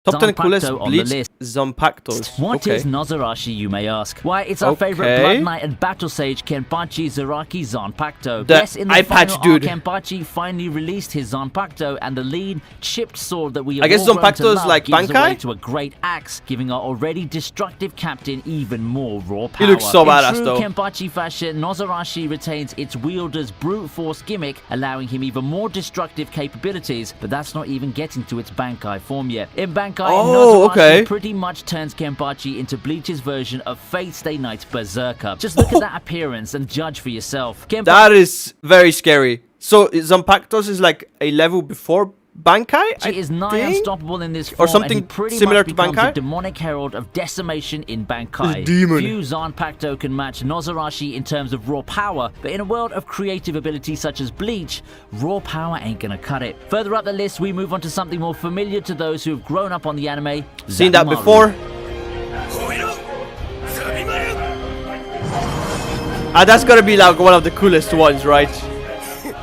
Top 10 coolest Zanpakuto on the Bleach list. Zanpakutos. What is Nozarashi, you may ask? Why, it's our favorite Blood Knight and Battle Sage Kenpachi Zaraki Zanpakuto. Yes, in the eye final patch dude. arc, Kenpachi finally released his Zanpakuto, and the lean, chipped sword that we have I guess all grown to Zanpakuto is love like gives Bankai? away to a great axe, giving our already destructive captain even more raw power. He looks so badass in true though. Kenpachi fashion, Nozarashi retains its wielder's brute force gimmick, allowing him even more destructive capabilities, but that's not even getting to its Bankai form yet. In Bankai, Nozarashi pretty much turns Kenpachi into Bleach's version of Fate Stay Night's Berserker. Just look at that appearance and judge for yourself. That is very scary. So Zanpakutos is like a level before Bankai? She is nigh unstoppable in this form, or something and he pretty similar much to becomes Bankai? a demonic herald of decimation in Bankai. Demon. Few Zanpakuto can match Nozarashi in terms of raw power, but in a world of creative ability such as Bleach, raw power ain't gonna cut it. Further up the list, we move on to something more familiar to those who have grown up on the anime. Seen that before. That's gotta be like one of the coolest ones, right?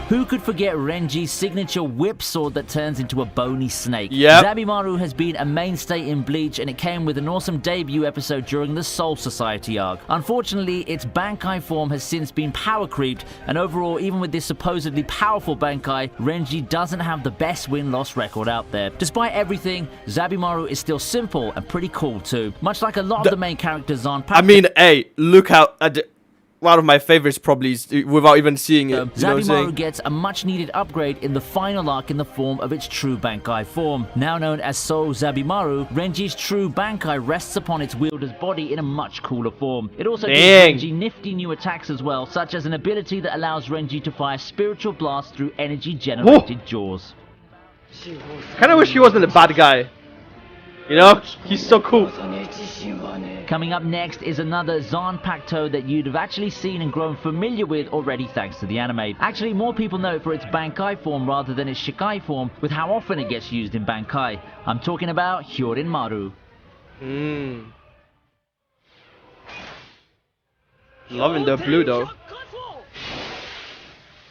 Who could forget Renji's signature whip sword that turns into a bony snake? Yep. Zabimaru has been a mainstay in Bleach, and it came with an awesome debut episode during the Soul Society arc. Unfortunately, its Bankai form has since been power creeped, and overall, even with this supposedly powerful Bankai, Renji doesn't have the best win-loss record out there. Despite everything, Zabimaru is still simple and pretty cool too. Much like a lot of the main characters on Pac. I mean, hey, look how... one of my favorites probably is, without even seeing it. Zabimaru gets a much needed upgrade in the final arc in the form of its true Bankai form. Now known as Soul Zabimaru, Renji's true Bankai rests upon its wielder's body in a much cooler form. It also gives Renji nifty new attacks as well, such as an ability that allows Renji to fire spiritual blasts through energy generated jaws. Kinda wish he wasn't a bad guy. You know? He's so cool. Coming up next is another Zanpakuto that you'd have actually seen and grown familiar with already thanks to the anime. Actually, more people know it for its Bankai form rather than its Shikai form, with how often it gets used in Bankai. I'm talking about Hyorin-maru. Loving the blue though.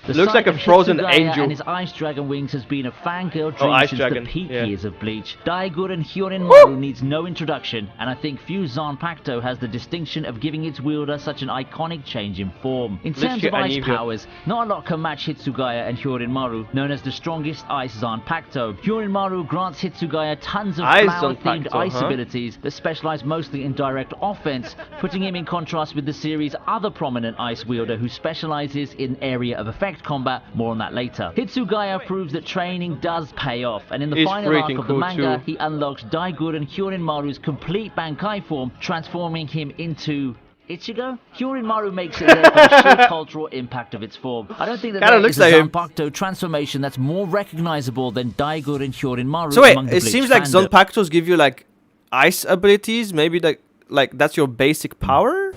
The looks like a frozen angel. And his ice dragon wings has been a fangirl dream since the peak years of Bleach. Daiguren Hyorin-maru needs no introduction, and I think few Zanpakuto has the distinction of giving its wielder such an iconic change in form. In terms of ice powers, not a lot can match Hitsugaya and Hyorin-maru, known as the strongest ice Zanpakuto. Hyorin-maru grants Hitsugaya tons of flower-themed ice abilities that specialize mostly in direct offense, putting him in contrast with the series' other prominent ice wielder who specializes in area of effect combat. More on that later. Hitsugaya proves that training does pay off, and in the final arc of the manga, he unlocks Daiguren Hyorin-maru's complete Bankai form, transforming him into Ichigo? Hyorin-maru makes it there for the sheer cultural impact of its form. I don't think that there is a Zanpakuto transformation that's more recognizable than Daiguren Hyorin-maru. So wait, it seems like Zanpakutos give you like ice abilities, maybe like that's your basic power?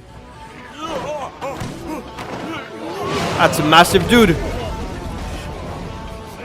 That's a massive dude.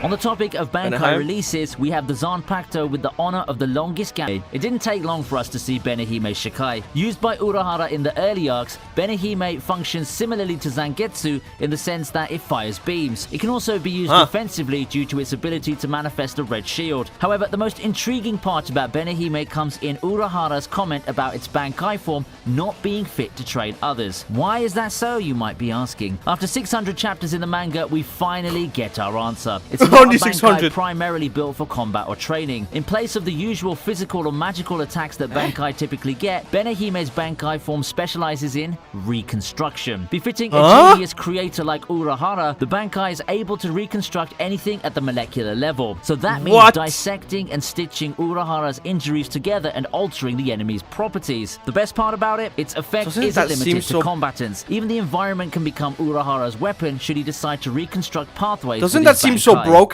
On the topic of Bankai releases, we have the Zanpakuto with the honor of the longest gap. It didn't take long for us to see Benehime's Shikai. Used by Urahara in the early arcs, Benehime functions similarly to Zangetsu in the sense that it fires beams. It can also be used defensively due to its ability to manifest a red shield. However, the most intriguing part about Benehime comes in Urahara's comment about its Bankai form not being fit to train others. Why is that so, you might be asking? After 600 chapters in the manga, we finally get our answer. It's only 600. Primarily built for combat or training. In place of the usual physical or magical attacks that Bankai typically get, Benehime's Bankai form specializes in reconstruction. Befitting a genius creator like Urahara, the Bankai is able to reconstruct anything at the molecular level. So that means dissecting and stitching Urahara's injuries together and altering the enemy's properties. The best part about it, its effect isn't limited to combatants. Even the environment can become Urahara's weapon should he decide to reconstruct pathways. Doesn't that seem so broken?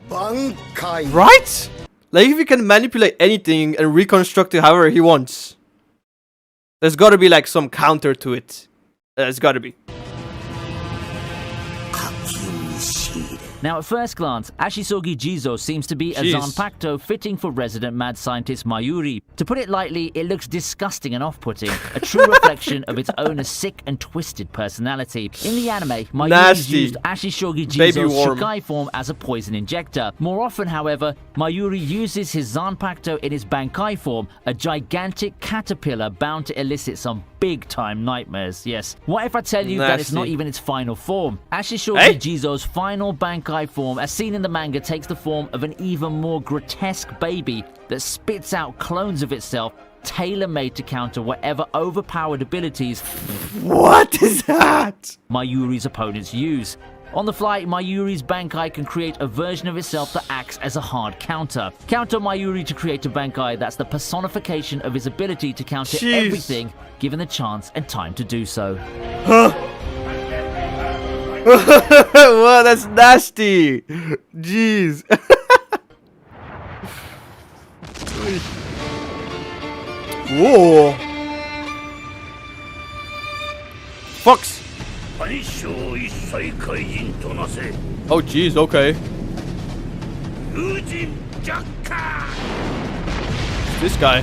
Right? Like if he can manipulate anything and reconstruct it however he wants. There's gotta be like some counter to it. There's gotta be. Now, at first glance, Ashisogi Jizo seems to be a Jeez. Zanpakuto fitting for resident mad scientist Mayuri. To put it lightly, it looks disgusting and off-putting, a true reflection of its owner's sick and twisted personality. In the anime, Mayuri's Nasty. used Ashisogi Baby Jizo's worm. Shikai form as a poison injector. More often, however, Mayuri uses his Zanpakuto in his Bankai form, a gigantic caterpillar bound to elicit some big-time nightmares. Yes. What if I tell you that it's not Nasty. even its final form? Ashisogi Hey? Jizo's final Bankai form, as seen in the manga, takes the form of an even more grotesque baby that spits out clones of itself, tailor-made to counter whatever overpowered abilities What is that? Mayuri's opponents use. On the fly, Mayuri's Bankai can create a version of itself that acts as a hard counter. Counter Mayuri to create a Bankai that's the personification of his ability to counter Jeez. everything, given the chance and time to do so. Wow, that's nasty. Jeez. Whoa. Fox. Oh jeez, okay. This guy.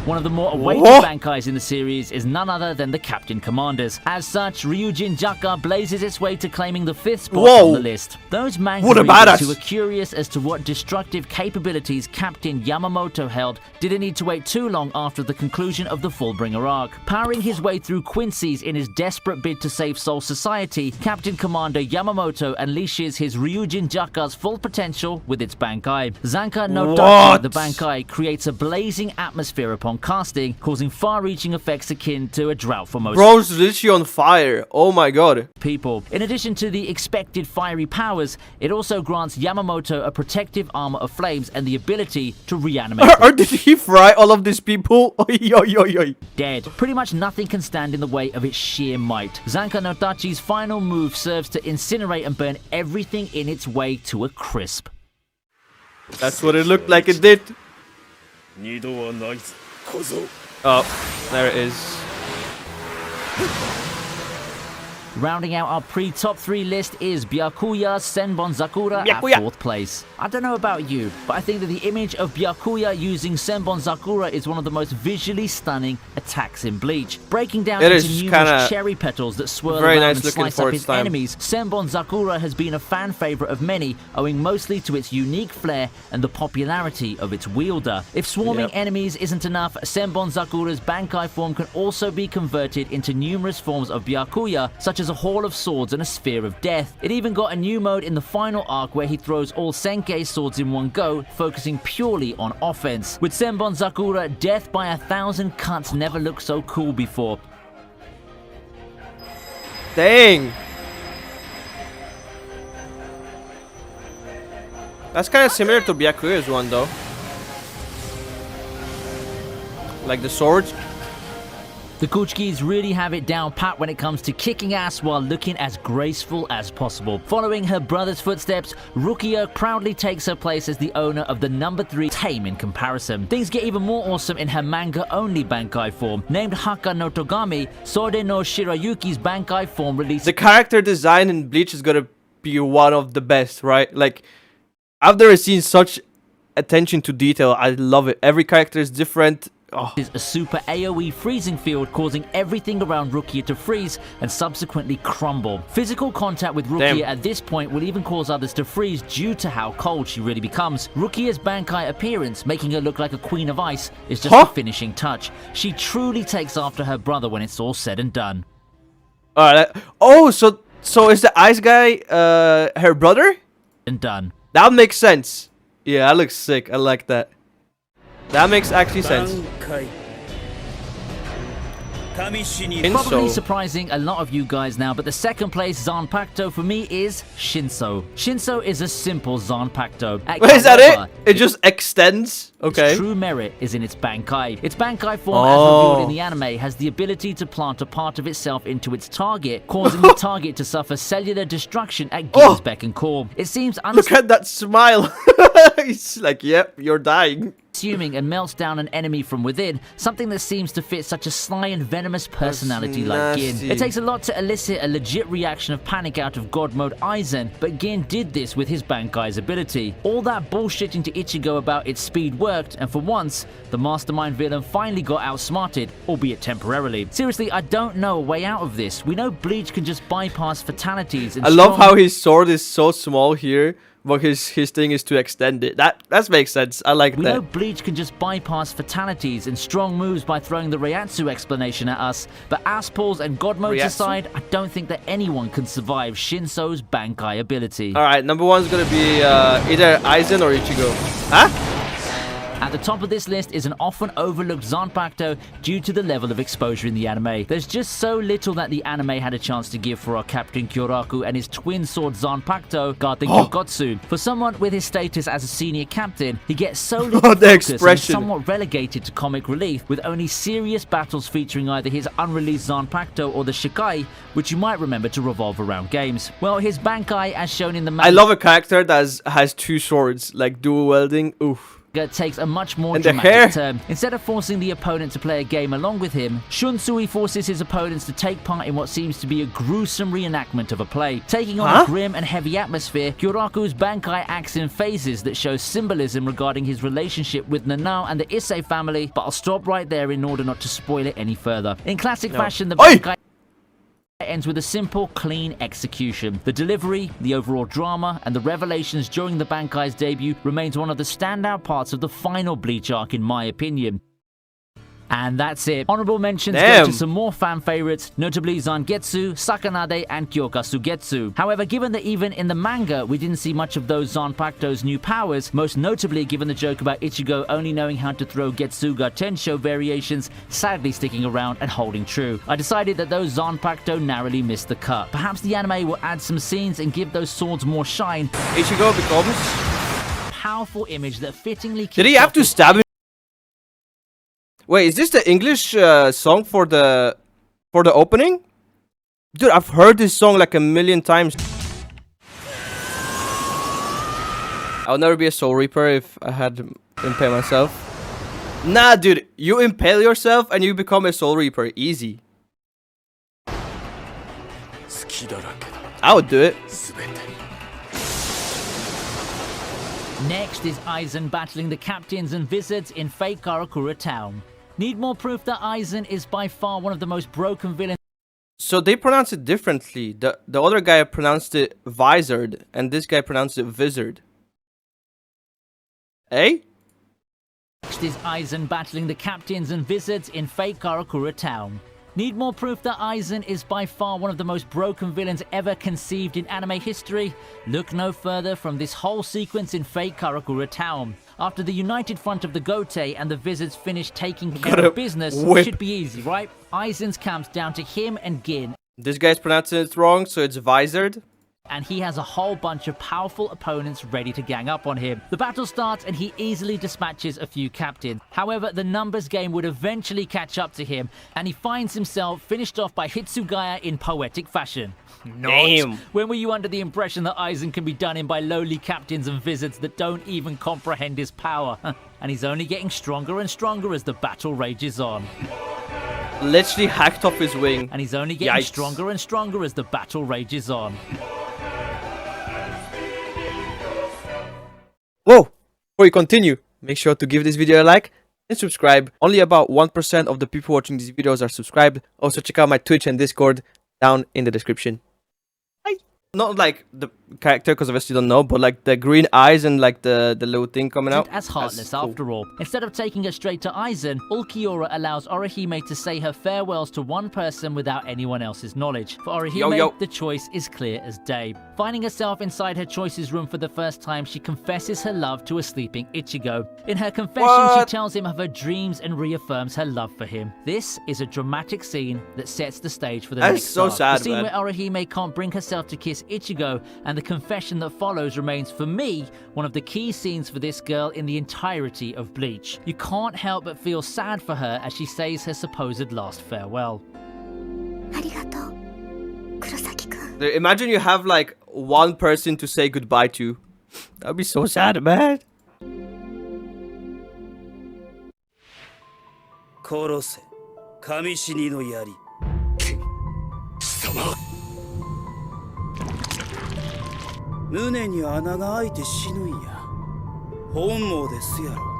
One of the more awaited Whoa. Bankais in the series is none other than the Captain Commanders. As such, Ryujin Jaka blazes its way to claiming the 5th spot Whoa. on the list. Those manga What a readers badass. who are curious as to what destructive capabilities Captain Yamamoto held didn't need to wait too long after the conclusion of the Fullbringer arc. Powering his way through Quincy's in his desperate bid to save Soul Society, Captain Commander Yamamoto unleashes his Ryujin Jaka's full potential with its Bankai. Zanka no Dachi, What? the Bankai, creates a blazing atmosphere upon casting, causing far-reaching effects akin to a drought for most Bro's literally on fire. Oh my god. people. In addition to the expected fiery powers, it also grants Yamamoto a protective armor of flames and the ability to reanimate Or did he fry all of these people? Oi, oi, oi, oi. dead. Pretty much nothing can stand in the way of its sheer might. Zanka no Dachi's final move serves to incinerate and burn everything in its way to a crisp. That's what it looked like it did. Oh, there it is. Rounding out our pre-top 3 list is Byakuya's Senbon Zakura Byakuya. at 4th place. I don't know about you, but I think that the image of Byakuya using Senbon Zakura is one of the most visually stunning attacks in Bleach. Breaking down It into is numerous kinda cherry petals that swirl very around nice and looking slice for up its his time. enemies, Senbon Zakura has been a fan favorite of many, owing mostly to its unique flair and the popularity of its wielder. If swarming Yep. enemies isn't enough, Senbon Zakura's Bankai form can also be converted into numerous forms of Byakuya, such as a Hall of Swords and a Sphere of Death. It even got a new mode in the final arc where he throws all Senkei swords in one go, focusing purely on offense. With Senbon Zakura, death by 1,000 cuts never looked so cool before. Dang. That's kind of similar to Byakuya's one though. Like the swords. The Kuchikis really have it down pat when it comes to kicking ass while looking as graceful as possible. Following her brother's footsteps, Rukia proudly takes her place as the owner of the number 3 tame in comparison. Things get even more awesome in her manga-only Bankai form. Named Haka no Togami, Sode no Shirayuki's Bankai form released The character design in Bleach is gonna be one of the best, right? Like, I've never seen such attention to detail. I love it. Every character is different. Oh. is a super AoE freezing field, causing everything around Rukia to freeze and subsequently crumble. Physical contact with Rukia Damn. at this point will even cause others to freeze due to how cold she really becomes. Rukia's Bankai appearance, making her look like a queen of ice, is just Huh? the finishing touch. She truly takes after her brother when it's all said and done. Alright. Oh, so is the ice guy her brother? And done. That makes sense. Yeah, that looks sick. I like that. That makes actually sense. Probably Shinso. surprising a lot of you guys now, but the second place Zanpakuto for me is Shinso. Shinso is a simple Zanpakuto. Wait, is that it? It just extends? Okay. Its true merit is in its Bankai. Its Bankai form, Oh. as revealed in the anime, has the ability to plant a part of itself into its target, causing the target to suffer cellular destruction at Gil's beck and call. It seems Look at that smile. It's like, yep, you're dying. consuming and melts down an enemy from within, something that seems to fit such a sly and venomous personality like Gin. It takes a lot to elicit a legit reaction of panic out of God Mode Aizen, but Gin did this with his Bankai's ability. All that bullshitting to Ichigo about its speed worked, and for once, the mastermind villain finally got outsmarted, albeit temporarily. Seriously, I don't know a way out of this. We know Bleach can just bypass fatalities and I love how his sword is so small here, but his thing is to extend it. That makes sense. I like that. We know Bleach can just bypass fatalities and strong moves by throwing the Reiatsu explanation at us, but Aspals and God Modes aside, I don't think that anyone can survive Shinso's Bankai ability. Alright, number one's gonna be either Aizen or Ichigo. Huh? At the top of this list is an often overlooked Zanpakuto due to the level of exposure in the anime. There's just so little that the anime had a chance to give for our Captain Kyoraku and his twin sword Zanpakuto guarding Gyokotsu. For someone with his status as a senior captain, he gets so little focus and is somewhat relegated to comic relief, with only serious battles featuring either his unreleased Zanpakuto or the Shikai, which you might remember to revolve around games. Well, his Bankai, as shown in the manga, I love a character that has two swords, like dual wielding. Oof. Takes a much more dramatic turn. Instead of forcing the opponent to play a game along with him, Shunsui forces his opponents to take part in what seems to be a gruesome reenactment of a play. Taking on a grim and heavy atmosphere, Kyoraku's Bankai acts in phases that show symbolism regarding his relationship with Nanao and the Issei family, but I'll stop right there in order not to spoil it any further. In classic fashion, the Bankai ends with a simple, clean execution. The delivery, the overall drama, and the revelations during the Bankai's debut remains one of the standout parts of the final Bleach arc in my opinion. And that's it. Honorable mentions go to some more fan favorites, notably Zangetsu, Sakanade, and Kyoka Sugetsu. However, given that even in the manga we didn't see much of those Zanpakuto's new powers, most notably given the joke about Ichigo only knowing how to throw Getsuga Tensho variations, sadly sticking around and holding true, I decided that those Zanpakuto narrowly missed the cut. Perhaps the anime will add some scenes and give those swords more shine. Ichigo becomes powerful image that fittingly Did he have to stab him? Wait, is this the English song for the opening? Dude, I've heard this song like a million times. I'll never be a Soul Reaper if I had to impale myself. Nah, dude, you impale yourself and you become a Soul Reaper. Easy. I would do it. Next is Aizen battling the captains and wizards in Fate Karakura Town. Need more proof that Aizen is by far one of the most broken villains. So they pronounce it differently. The other guy pronounced it visored, and this guy pronounced it wizard. Eh? Next is Aizen battling the captains and wizards in Fate Karakura Town. Need more proof that Aizen is by far one of the most broken villains ever conceived in anime history? Look no further from this whole sequence in Fate Karakura Town. After the united front of the Gote and the wizards finish taking care of business, it should be easy, right? Aizen's camp's down to him and Gin. This guy's pronouncing it wrong, so it's visored. And he has a whole bunch of powerful opponents ready to gang up on him. The battle starts and he easily dispatches a few captains. However, the numbers game would eventually catch up to him, and he finds himself finished off by Hitsugaya in poetic fashion. Damn. When were you under the impression that Aizen can be done in by lowly captains and wizards that don't even comprehend his power? And he's only getting stronger and stronger as the battle rages on. Literally hacked off his wing. And he's only getting stronger and stronger as the battle rages on. Whoa! Before you continue, make sure to give this video a like and subscribe. Only about 1% of the people watching these videos are subscribed. Also check out my Twitch and Discord down in the description. Not like the character, because obviously you don't know, but like the green eyes and like the little thing coming out. As heartless after all. Instead of taking her straight to Aizen, Ulquiorra allows Orihime to say her farewells to one person without anyone else's knowledge. For Orihime, the choice is clear as day. Finding herself inside her choice's room for the first time, she confesses her love to a sleeping Ichigo. In her confession, she tells him of her dreams and reaffirms her love for him. This is a dramatic scene that sets the stage for the next arc. Sad, the scene where Orihime can't bring herself to kiss Ichigo, and the confession that follows remains, for me, one of the key scenes for this girl in the entirety of Bleach. You can't help but feel sad for her as she says her supposed last farewell. Imagine you have like one person to say goodbye to. That'd be so sad, man. 殺せ神死にの槍貴様胸に穴が開いて死ぬんや本望ですやろ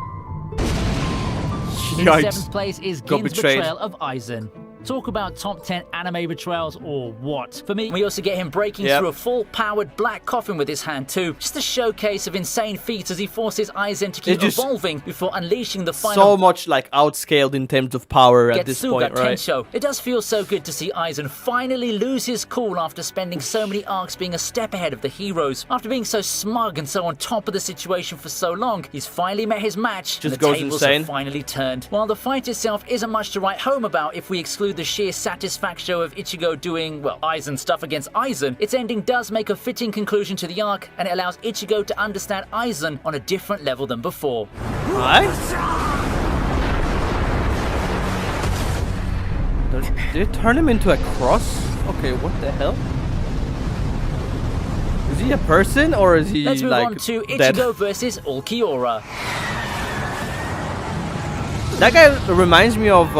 In Yikes. 7th place is Got Gin's betrayed. betrayal of Aizen. Talk about top 10 anime betrayals or what? For me, we also get him breaking through a full-powered black coffin with his hand too. Just a showcase of insane feats as he forces Aizen to keep evolving before unleashing the final... So much like outscaled in terms of power at this point, right? Tensho. It does feel so good to see Aizen finally lose his cool after spending so many arcs being a step ahead of the heroes. After being so smug and so on top of the situation for so long, he's finally met his match and the tables have finally turned. While the fight itself isn't much to write home about if we exclude the sheer satisfaction of Ichigo doing, well, Aizen stuff against Aizen, its ending does make a fitting conclusion to the arc, and it allows Ichigo to understand Aizen on a different level than before. Right? Did it turn him into a cross? Okay, what the hell? Is he a person or is he Let's move like on to dead? Ichigo versus Ulquiorra. That guy reminds me of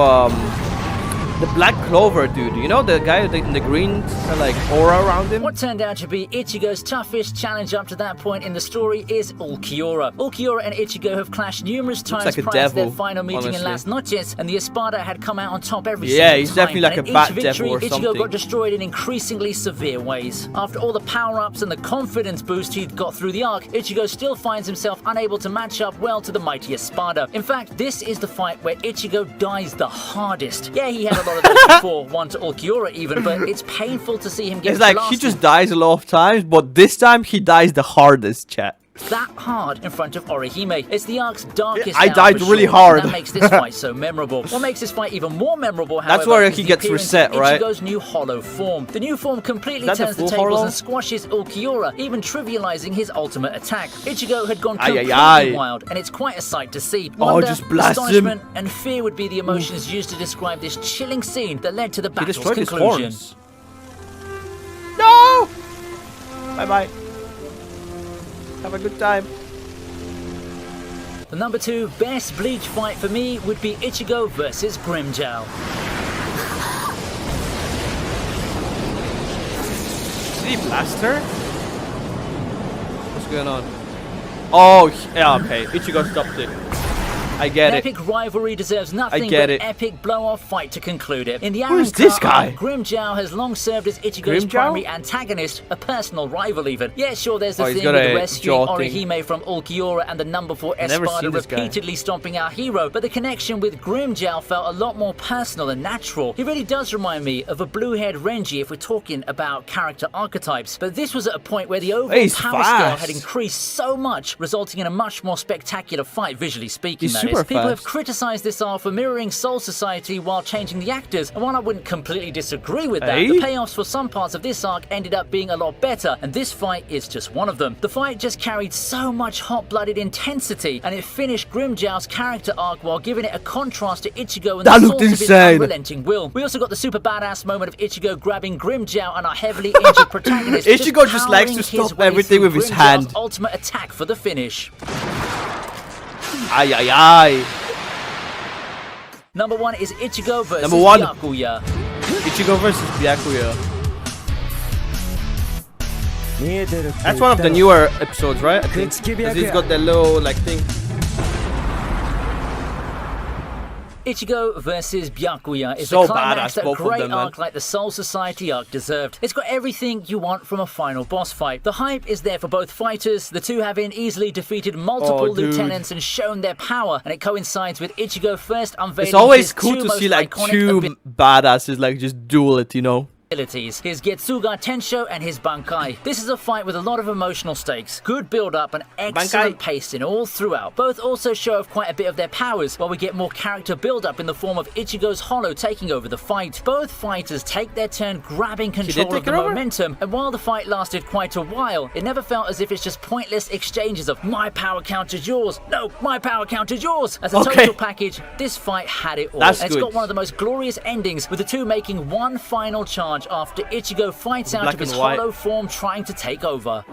the Black Clover dude. You know, the guy in the green like aura around him? What turned out to be Ichigo's toughest challenge up to that point in the story is Ulquiorra. Ulquiorra and Ichigo have clashed numerous times like a prior to their devil, final meeting in Las Noches, and the Espada had come out on top every single Yeah, time. he's definitely like and a bat in each devil victory, or Ichigo something. got destroyed in increasingly severe ways. After all the power-ups and the confidence boost he'd got through the arc, Ichigo still finds himself unable to match up well to the mighty Espada. In fact, this is the fight where Ichigo dies the hardest. Yeah, he had a lot of those before, one to Ulquiorra even, but it's painful to see him get It's like he just dies a lot of times, but this time he dies the hardest, chat. that hard in front of Orihime. It's the arc's darkest I hour died for really sure, hard. and that makes this fight so memorable. What makes this fight even more memorable, however, That's where is he the gets appearance reset, of right? Ichigo's new hollow form. The new form completely Is that turns the the full tables hollow? and squashes Ulquiorra, even trivializing his ultimate attack. Ichigo had gone Ay, ay, completely ay. wild, and it's quite a sight to see. Oh, Wonder, just blast him. astonishment, and fear would be the emotions used to describe this chilling scene that led to the He battle's destroyed his conclusion. horns. No! Bye-bye. Have a good time. The number 2 best Bleach fight for me would be Ichigo versus Grimmjow. Did he blast her? What's going on? Oh, yeah, okay. Ichigo stopped it. I get it. Epic rivalry deserves nothing get but it. epic blow-off fight to conclude it. In the Who is Arancar this guy? arc, Grimmjow has long served as Ichigo's Grimmjow? primary antagonist, a personal rival even. Yeah, sure, there's the Oh, he's thing got with a rescuing jaw thing. Orihime from Ulquiorra and the number 4 never Espada seen this guy. repeatedly stomping our hero, but the connection with Grimmjow felt a lot more personal and natural. He really does remind me of a blue-haired Renji if we're talking about character archetypes, but this was at a point where the overall He's power scale fast. had increased so much, resulting in a much more spectacular fight, visually speaking. He's that is. super People have fast. criticized this arc for mirroring Soul Society while changing the actors, and while I wouldn't completely disagree with that, Hey? the payoffs for some parts of this arc ended up being a lot better, and this fight is just one of them. The fight just carried so much hot-blooded intensity, and it finished Grimmjow's character arc while giving it a contrast to Ichigo and That the looked source of his insane. unrelenting will. We also got the super badass moment of Ichigo grabbing Grimmjow and our heavily injured protagonist. Ichigo just likes to powering his stop way everything through with his Grimmjow's hand. ultimate attack for the finish. Ay, ay, ay. Number 1 is Ichigo versus Number 1. Byakuya. Ichigo versus Byakuya. That's one of the newer episodes, right? I think. 'Cause he's got that little like thing. Ichigo versus Byakuya is So the climax badass, that a both of great them, man. arc like the Soul Society arc deserved. It's got everything you want from a final boss fight. The hype is there for both fighters, the two having easily defeated multiple Oh, dude. lieutenants and shown their power, and it coincides with Ichigo first unveiling It's always his cool two to most see like iconic two badasses like just duel it, you know? abilities, his Getsuga Tensho and his Bankai. This is a fight with a lot of emotional stakes, good build-up and excellent Bankai. pacing all throughout. Both also show off quite a bit of their powers, while we get more character build-up in the form of Ichigo's Hollow taking over the fight. Both fighters take their turn grabbing control of take the it over? momentum, and while the fight lasted quite a while, it never felt as if it's just pointless exchanges of my power counters yours, no, my power counters yours. As a Okay. total package, this fight had it all. That's and it's good. got one of the most glorious endings, with the two making one final charge after Ichigo fights out Black of his and white. hollow form trying to take over.